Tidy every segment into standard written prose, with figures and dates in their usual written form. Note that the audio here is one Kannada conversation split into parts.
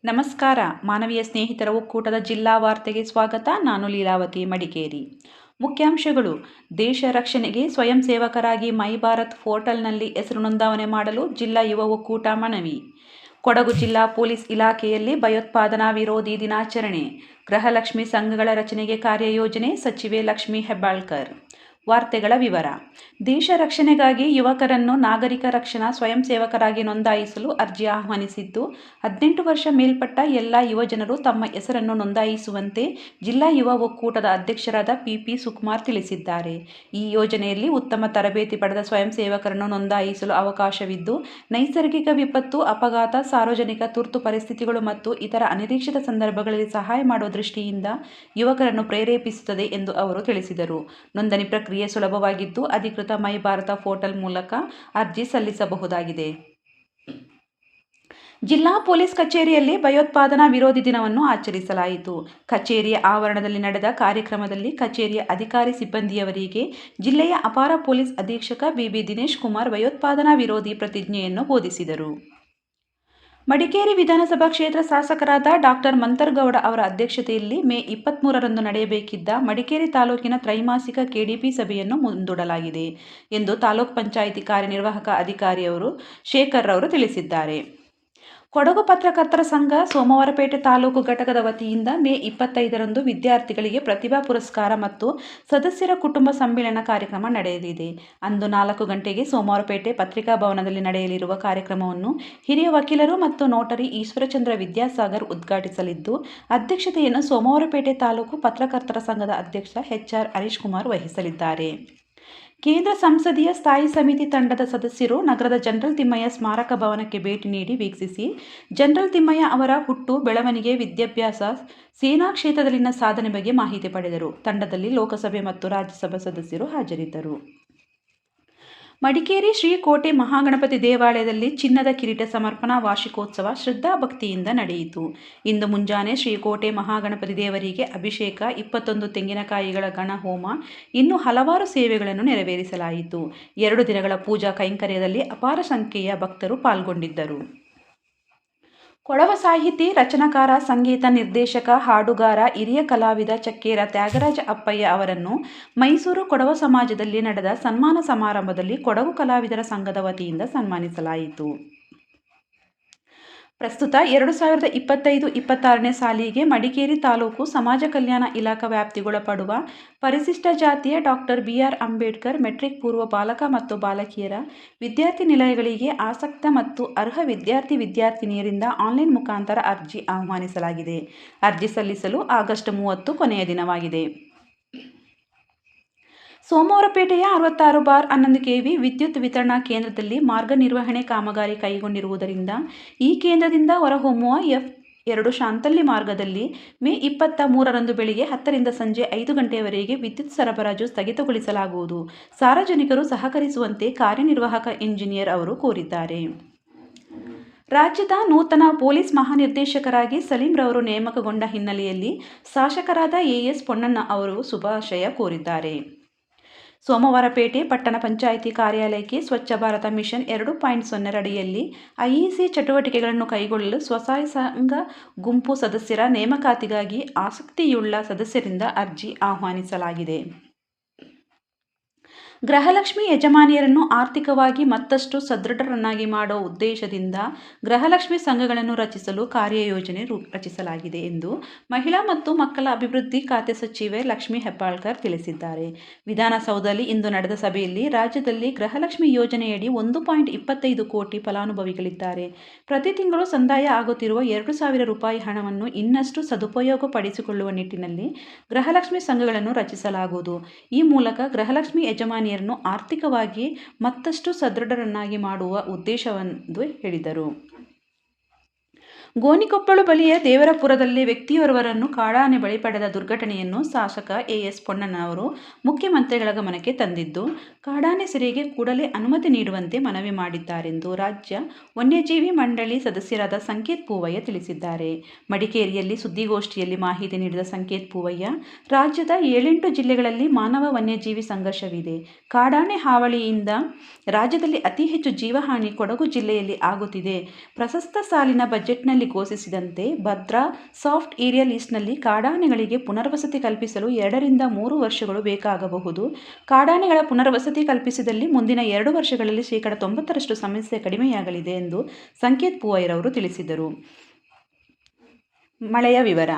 ನಮಸ್ಕಾರ. ಮಾನವೀಯ ಸ್ನೇಹಿತರ ಒಕ್ಕೂಟದ ಜಿಲ್ಲಾ ವಾರ್ತೆಗೆ ಸ್ವಾಗತ. ನಾನು ಲೀಲಾವತಿ ಮಡಿಕೇರಿ. ಮುಖ್ಯಾಂಶಗಳು: ದೇಶ ರಕ್ಷಣೆಗೆ ಸ್ವಯಂ ಸೇವಕರಾಗಿ ಮೈ ಭಾರತ್ ಪೋರ್ಟಲ್ನಲ್ಲಿ ಹೆಸರು ನೋಂದಣಿ ಮಾಡಲು ಜಿಲ್ಲಾ ಯುವ ಒಕ್ಕೂಟ ಮನವಿ. ಕೊಡಗು ಜಿಲ್ಲಾ ಪೊಲೀಸ್ ಇಲಾಖೆಯಲ್ಲಿ ಭಯೋತ್ಪಾದನಾ ವಿರೋಧಿ ದಿನಾಚರಣೆ. ಗೃಹಲಕ್ಷ್ಮಿ ಸಂಘಗಳ ರಚನೆಗೆ ಕಾರ್ಯಯೋಜನೆ. ಸಚಿವೆ ಲಕ್ಷ್ಮೀ ಹೆಬ್ಬಾಳ್ಕರ್. ವಾರ್ತೆಗಳ ವಿವರ. ದೇಶ ರಕ್ಷಣೆಗಾಗಿ ಯುವಕರನ್ನು ನಾಗರಿಕ ರಕ್ಷಣಾ ಸ್ವಯಂ ಸೇವಕರಾಗಿ ನೋಂದಾಯಿಸಲು ಅರ್ಜಿ ಆಹ್ವಾನಿಸಿದ್ದು, 18 ವರ್ಷ ಮೇಲ್ಪಟ್ಟ ಎಲ್ಲ ಯುವಜನರು ತಮ್ಮ ಹೆಸರನ್ನು ನೋಂದಾಯಿಸುವಂತೆ ಜಿಲ್ಲಾ ಯುವ ಒಕ್ಕೂಟದ ಅಧ್ಯಕ್ಷರಾದ ಪಿ. ಸುಕುಮಾರ್ ತಿಳಿಸಿದ್ದಾರೆ. ಈ ಯೋಜನೆಯಲ್ಲಿ ಉತ್ತಮ ತರಬೇತಿ ಪಡೆದ ಸ್ವಯಂ ಸೇವಕರನ್ನು ನೋಂದಾಯಿಸಲು ಅವಕಾಶವಿದ್ದು, ನೈಸರ್ಗಿಕ ವಿಪತ್ತು, ಅಪಘಾತ, ಸಾರ್ವಜನಿಕ ತುರ್ತು ಪರಿಸ್ಥಿತಿಗಳು ಮತ್ತು ಇತರ ಅನಿರೀಕ್ಷಿತ ಸಂದರ್ಭಗಳಲ್ಲಿ ಸಹಾಯ ಮಾಡುವ ದೃಷ್ಟಿಯಿಂದ ಯುವಕರನ್ನು ಪ್ರೇರೇಪಿಸುತ್ತದೆ ಎಂದು ಅವರು ತಿಳಿಸಿದರು. ನೋಂದಣಿ ಪ್ರಕ್ರಿಯೆ ಸುಲಭವಾಗಿದ್ದು, ಅಧಿಕೃತ ಮೈ ಭಾರತ ಪೋರ್ಟಲ್ ಮೂಲಕ ಅರ್ಜಿ ಸಲ್ಲಿಸಬಹುದಾಗಿದೆ. ಜಿಲ್ಲಾ ಪೊಲೀಸ್ ಕಚೇರಿಯಲ್ಲಿ ಭಯೋತ್ಪಾದನಾ ವಿರೋಧಿ ದಿನವನ್ನು ಆಚರಿಸಲಾಯಿತು. ಕಚೇರಿಯ ಆವರಣದಲ್ಲಿ ನಡೆದ ಕಾರ್ಯಕ್ರಮದಲ್ಲಿ ಕಚೇರಿಯ ಅಧಿಕಾರಿ ಸಿಬ್ಬಂದಿಯವರಿಗೆ ಜಿಲ್ಲೆಯ ಅಪರ ಪೊಲೀಸ್ ಅಧೀಕ್ಷಕ ಬಿ. ದಿನೇಶ್ ಕುಮಾರ್ ಭಯೋತ್ಪಾದನಾ ವಿರೋಧಿ ಪ್ರತಿಜ್ಞೆಯನ್ನು ಬೋಧಿಸಿದರು. ಮಡಿಕೇರಿ ವಿಧಾನಸಭಾ ಕ್ಷೇತ್ರ ಶಾಸಕರಾದ ಡಾ. ಮಂಥರ್ಗೌಡ ಅವರ ಅಧ್ಯಕ್ಷತೆಯಲ್ಲಿ ಮೇ 23ರಂದು ನಡೆಯಬೇಕಿದ್ದ ಮಡಿಕೇರಿ ತಾಲೂಕಿನ ತ್ರೈಮಾಸಿಕ ಕೆಡಿಪಿ ಸಭೆಯನ್ನು ಮುಂದೂಡಲಾಗಿದೆ ಎಂದು ತಾಲೂಕು ಪಂಚಾಯಿತಿ ಕಾರ್ಯನಿರ್ವಾಹಕ ಅಧಿಕಾರಿಯವರು ಶೇಖರ್ ರವರು ತಿಳಿಸಿದ್ದಾರೆ. ಕೊಡಗು ಪತ್ರಕರ್ತರ ಸಂಘ ಸೋಮವಾರಪೇಟೆ ತಾಲೂಕು ಘಟಕದ ವತಿಯಿಂದ ಮೇ 25ರಂದು ವಿದ್ಯಾರ್ಥಿಗಳಿಗೆ ಪ್ರತಿಭಾ ಪುರಸ್ಕಾರ ಮತ್ತು ಸದಸ್ಯರ ಕುಟುಂಬ ಸಮ್ಮೇಳನ ಕಾರ್ಯಕ್ರಮ ನಡೆಯಲಿದೆ. ಅಂದು 4 ಗಂಟೆಗೆ ಸೋಮವಾರಪೇಟೆ ಪತ್ರಿಕಾ ಭವನದಲ್ಲಿ ನಡೆಯಲಿರುವ ಕಾರ್ಯಕ್ರಮವನ್ನು ಹಿರಿಯ ವಕೀಲರು ಮತ್ತು ನೋಟರಿ ಈಶ್ವರಚಂದ್ರ ವಿದ್ಯಾಸಾಗರ್ ಉದ್ಘಾಟಿಸಲಿದ್ದು, ಅಧ್ಯಕ್ಷತೆಯನ್ನು ಸೋಮವಾರಪೇಟೆ ತಾಲೂಕು ಪತ್ರಕರ್ತರ ಸಂಘದ ಅಧ್ಯಕ್ಷ HR ಹರೀಶ್ ಕುಮಾರ್ ವಹಿಸಲಿದ್ದಾರೆ. ಕೇಂದ್ರ ಸಂಸದೀಯ ಸ್ಥಾಯಿ ಸಮಿತಿ ತಂಡದ ಸದಸ್ಯರು ನಗರದ ಜನರಲ್ ತಿಮ್ಮಯ್ಯ ಸ್ಮಾರಕ ಭವನಕ್ಕೆ ಭೇಟಿ ನೀಡಿ ವೀಕ್ಷಿಸಿ ಜನರಲ್ ತಿಮ್ಮಯ್ಯ ಅವರ ಹುಟ್ಟು, ಬೆಳವಣಿಗೆ, ವಿದ್ಯಾಭ್ಯಾಸ, ಸೇನಾ ಕ್ಷೇತ್ರದಲ್ಲಿನ ಸಾಧನೆ ಬಗ್ಗೆ ಮಾಹಿತಿ ಪಡೆದರು. ತಂಡದಲ್ಲಿ ಲೋಕಸಭೆ ಮತ್ತು ರಾಜ್ಯಸಭಾ ಸದಸ್ಯರು ಹಾಜರಿದ್ದರು. ಮಡಿಕೇರಿ ಶ್ರೀ ಕೋಟೆ ಮಹಾಗಣಪತಿ ದೇವಾಲಯದಲ್ಲಿ ಚಿನ್ನದ ಕಿರೀಟ ಸಮರ್ಪಣಾ ವಾರ್ಷಿಕೋತ್ಸವ ಶ್ರದ್ಧಾಭಕ್ತಿಯಿಂದ ನಡೆಯಿತು. ಇಂದು ಮುಂಜಾನೆ ಶ್ರೀ ಕೋಟೆ ಮಹಾಗಣಪತಿ ದೇವರಿಗೆ ಅಭಿಷೇಕ, 21 ತೆಂಗಿನಕಾಯಿಗಳ ಗಣ ಹೋಮ, ಇನ್ನೂ ಹಲವಾರು ಸೇವೆಗಳನ್ನು ನೆರವೇರಿಸಲಾಯಿತು. 2 ದಿನಗಳ ಪೂಜಾ ಕೈಂಕರ್ಯದಲ್ಲಿ ಅಪಾರ ಸಂಖ್ಯೆಯ ಭಕ್ತರು ಪಾಲ್ಗೊಂಡಿದ್ದರು. ಕೊಡವ ಸಾಹಿತಿ, ರಚನಾಕಾರ, ಸಂಗೀತ ನಿರ್ದೇಶಕ, ಹಾಡುಗಾರ, ಹಿರಿಯ ಕಲಾವಿದ ಚಕ್ಕೇರ ತ್ಯಾಗರಾಜ ಅಪ್ಪಯ್ಯ ಅವರನ್ನು ಮೈಸೂರು ಕೊಡವ ಸಮಾಜದಲ್ಲಿ ನಡೆದ ಸನ್ಮಾನ ಸಮಾರಂಭದಲ್ಲಿ ಕೊಡಗು ಕಲಾವಿದರ ಸಂಘದ ವತಿಯಿಂದ ಸನ್ಮಾನಿಸಲಾಯಿತು. ಪ್ರಸ್ತುತ 2025-26ನೇ ಸಾಲಿಗೆ ಮಡಿಕೇರಿ ತಾಲೂಕು ಸಮಾಜ ಕಲ್ಯಾಣ ಇಲಾಖಾ ವ್ಯಾಪ್ತಿಗೊಳಪಡುವ ಪರಿಶಿಷ್ಟ ಜಾತಿಯ ಡಾ. BR ಅಂಬೇಡ್ಕರ್ ಮೆಟ್ರಿಕ್ ಪೂರ್ವ ಬಾಲಕ ಮತ್ತು ಬಾಲಕಿಯರ ವಿದ್ಯಾರ್ಥಿ ನಿಲಯಗಳಿಗೆ ಆಸಕ್ತ ಮತ್ತು ಅರ್ಹ ವಿದ್ಯಾರ್ಥಿ-ವಿದ್ಯಾರ್ಥಿನಿಯರಿಂದ ಆನ್ಲೈನ್ ಮುಖಾಂತರ ಅರ್ಜಿ ಆಹ್ವಾನಿಸಲಾಗಿದೆ. ಅರ್ಜಿ ಸಲ್ಲಿಸಲು ಆಗಸ್ಟ್ 30 ಕೊನೆಯ ದಿನವಾಗಿದೆ. ಸೋಮವಾರಪೇಟೆಯ 66/11 kV ವಿದ್ಯುತ್ ವಿತರಣಾ ಕೇಂದ್ರದಲ್ಲಿ ಮಾರ್ಗ ನಿರ್ವಹಣೆ ಕಾಮಗಾರಿ ಕೈಗೊಂಡಿರುವುದರಿಂದ ಈ ಕೇಂದ್ರದಿಂದ ಹೊರಹೊಮ್ಮುವ F2 ಶಾಂತಳ್ಳಿ ಮಾರ್ಗದಲ್ಲಿ ಮೇ 23ರಂದು ಬೆಳಿಗ್ಗೆ 10ರಿಂದ ಸಂಜೆ 5 ಗಂಟೆಯವರೆಗೆ ವಿದ್ಯುತ್ ಸರಬರಾಜು ಸ್ಥಗಿತಗೊಳಿಸಲಾಗುವುದು. ಸಾರ್ವಜನಿಕರು ಸಹಕರಿಸುವಂತೆ ಕಾರ್ಯನಿರ್ವಾಹಕ ಇಂಜಿನಿಯರ್ ಅವರು ಕೋರಿದ್ದಾರೆ. ರಾಜ್ಯದ ನೂತನ ಪೊಲೀಸ್ ಮಹಾನಿರ್ದೇಶಕರಾಗಿ ಸಲೀಂ ರವರು ನೇಮಕಗೊಂಡ ಹಿನ್ನೆಲೆಯಲ್ಲಿ ಶಾಸಕರಾದ AS ಪೊನ್ನಣ್ಣ ಅವರು ಶುಭಾಶಯ ಕೋರಿದ್ದಾರೆ. ಸೋಮವಾರಪೇಟೆ ಪಟ್ಟಣ ಪಂಚಾಯಿತಿ ಕಾರ್ಯಾಲಯಕ್ಕೆ ಸ್ವಚ್ಛ ಭಾರತ ಮಿಷನ್ 2.0 ಅಡಿಯಲ್ಲಿ IEC ಚಟುವಟಿಕೆಗಳನ್ನು ಕೈಗೊಳ್ಳಲು ಸ್ವಸಹಾಯ ಸಂಘ ಗುಂಪು ಸದಸ್ಯರ ನೇಮಕಾತಿಗಾಗಿ ಆಸಕ್ತಿಯುಳ್ಳ ಸದಸ್ಯರಿಂದ ಅರ್ಜಿ ಆಹ್ವಾನಿಸಲಾಗಿದೆ. ಗೃಹಲಕ್ಷ್ಮಿ ಯಜಮಾನಿಯರನ್ನು ಆರ್ಥಿಕವಾಗಿ ಮತ್ತಷ್ಟು ಸದೃಢರನ್ನಾಗಿ ಮಾಡುವ ಉದ್ದೇಶದಿಂದ ಗೃಹಲಕ್ಷ್ಮಿ ಸಂಘಗಳನ್ನು ರಚಿಸಲು ಕಾರ್ಯಯೋಜನೆ ರಚಿಸಲಾಗಿದೆ ಎಂದು ಮಹಿಳಾ ಮತ್ತು ಮಕ್ಕಳ ಅಭಿವೃದ್ಧಿ ಖಾತೆ ಸಚಿವೆ ಲಕ್ಷ್ಮೀ ಹೆಬ್ಬಾಳ್ಕರ್ ತಿಳಿಸಿದ್ದಾರೆ. ವಿಧಾನಸೌಧದಲ್ಲಿ ಇಂದು ನಡೆದ ಸಭೆಯಲ್ಲಿ ರಾಜ್ಯದಲ್ಲಿ ಗೃಹಲಕ್ಷ್ಮಿ ಯೋಜನೆಯಡಿ 1.25 ಕೋಟಿ ಫಲಾನುಭವಿಗಳಿದ್ದಾರೆ. ಪ್ರತಿ ತಿಂಗಳು ಸಂದಾಯ ಆಗುತ್ತಿರುವ 2,000 ರೂಪಾಯಿ ಹಣವನ್ನು ಇನ್ನಷ್ಟು ಸದುಪಯೋಗಪಡಿಸಿಕೊಳ್ಳುವ ನಿಟ್ಟಿನಲ್ಲಿ ಗೃಹಲಕ್ಷ್ಮಿ ಸಂಘಗಳನ್ನು ರಚಿಸಲಾಗುವುದು. ಈ ಮೂಲಕ ಗೃಹಲಕ್ಷ್ಮಿ ಯಜಮಾನಿಯರನ್ನು ಆರ್ಥಿಕವಾಗಿ ಮತ್ತಷ್ಟು ಸದೃಢರನ್ನಾಗಿ ಮಾಡುವ ಉದ್ದೇಶವೆಂದು ಹೇಳಿದರು. ಗೋಣಿಕೊಪ್ಪಲು ಬಳಿಯ ದೇವರಪುರದಲ್ಲಿ ವ್ಯಕ್ತಿಯೋರ್ವರನ್ನು ಕಾಡಾನೆ ಬಲಿ ಪಡೆದ ದುರ್ಘಟನೆಯನ್ನು ಶಾಸಕ AS ಪೊನ್ನಣ್ಣ ಅವರು ಮುಖ್ಯಮಂತ್ರಿಗಳ ಗಮನಕ್ಕೆ ತಂದಿದ್ದು, ಕಾಡಾನೆ ಸೆರೆಗೆ ಕೂಡಲೇ ಅನುಮತಿ ನೀಡುವಂತೆ ಮನವಿ ಮಾಡಿದ್ದಾರೆಂದು ರಾಜ್ಯ ವನ್ಯಜೀವಿ ಮಂಡಳಿ ಸದಸ್ಯರಾದ ಸಂಕೇತ್ ಪೂವಯ್ಯ ತಿಳಿಸಿದ್ದಾರೆ. ಮಡಿಕೇರಿಯಲ್ಲಿ ಸುದ್ದಿಗೋಷ್ಠಿಯಲ್ಲಿ ಮಾಹಿತಿ ನೀಡಿದ ಸಂಕೇತ್ ಪೂವಯ್ಯ, ರಾಜ್ಯದ 7-8 ಜಿಲ್ಲೆಗಳಲ್ಲಿ ಮಾನವ ವನ್ಯಜೀವಿ ಸಂಘರ್ಷವಿದೆ. ಕಾಡಾನೆ ಹಾವಳಿಯಿಂದ ರಾಜ್ಯದಲ್ಲಿ ಅತಿ ಹೆಚ್ಚು ಜೀವಹಾನಿ ಕೊಡಗು ಜಿಲ್ಲೆಯಲ್ಲಿ ಆಗುತ್ತಿದೆ. ಪ್ರಸಕ್ತ ಸಾಲಿನ ಬಜೆಟ್ನಲ್ಲಿ ಜೂನ್ನಲ್ಲಿ ಘೋಷಿಸಿದಂತೆ ಭದ್ರಾ ಸಾಫ್ಟ್ ಏರಿಯಾ ಲಿಸ್ಟ್ನಲ್ಲಿ ಕಾಡಾನೆಗಳಿಗೆ ಪುನರ್ವಸತಿ ಕಲ್ಪಿಸಲು 2 ರಿಂದ 3 ವರ್ಷಗಳು ಬೇಕಾಗಬಹುದು. ಕಾಡಾನೆಗಳ ಪುನರ್ವಸತಿ ಕಲ್ಪಿಸಿದಲ್ಲಿ ಮುಂದಿನ 2 ವರ್ಷಗಳಲ್ಲಿ 90% ಸಮಸ್ಯೆ ಕಡಿಮೆಯಾಗಲಿದೆ ಎಂದು ಸಂಕೇತ್ ಪೂವೈರವರು ತಿಳಿಸಿದರು. ಮಳೆಯ ವಿವರ.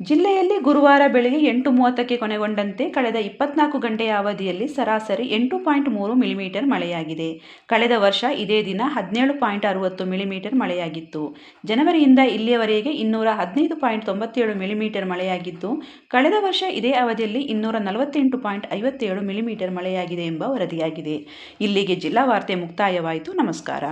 ಜಿಲ್ಲೆಯಲ್ಲಿ ಗುರುವಾರ ಬೆಳಗ್ಗೆ 8:30ಕ್ಕೆ ಕೊನೆಗೊಂಡಂತೆ ಕಳೆದ 24 ಗಂಟೆಯ ಅವಧಿಯಲ್ಲಿ ಸರಾಸರಿ 8.3 ಮಿಲಿಮೀಟರ್ ಮಳೆಯಾಗಿದೆ. ಕಳೆದ ವರ್ಷ ಇದೇ ದಿನ 17.60 ಮಿಲಿಮೀಟರ್ ಮಳೆಯಾಗಿತ್ತು. ಜನವರಿಯಿಂದ ಇಲ್ಲಿಯವರೆಗೆ 215.97 ಮಿಲಿಮೀಟರ್ ಮಳೆಯಾಗಿದ್ದು, ಕಳೆದ ವರ್ಷ ಇದೇ ಅವಧಿಯಲ್ಲಿ 248.57 ಮಿಲಿಮೀಟರ್ ಮಳೆಯಾಗಿದೆ ಎಂಬ ವರದಿಯಾಗಿದೆ. ಇಲ್ಲಿಗೆ ಜಿಲ್ಲಾ ವಾರ್ತೆ ಮುಕ್ತಾಯವಾಯಿತು. ನಮಸ್ಕಾರ.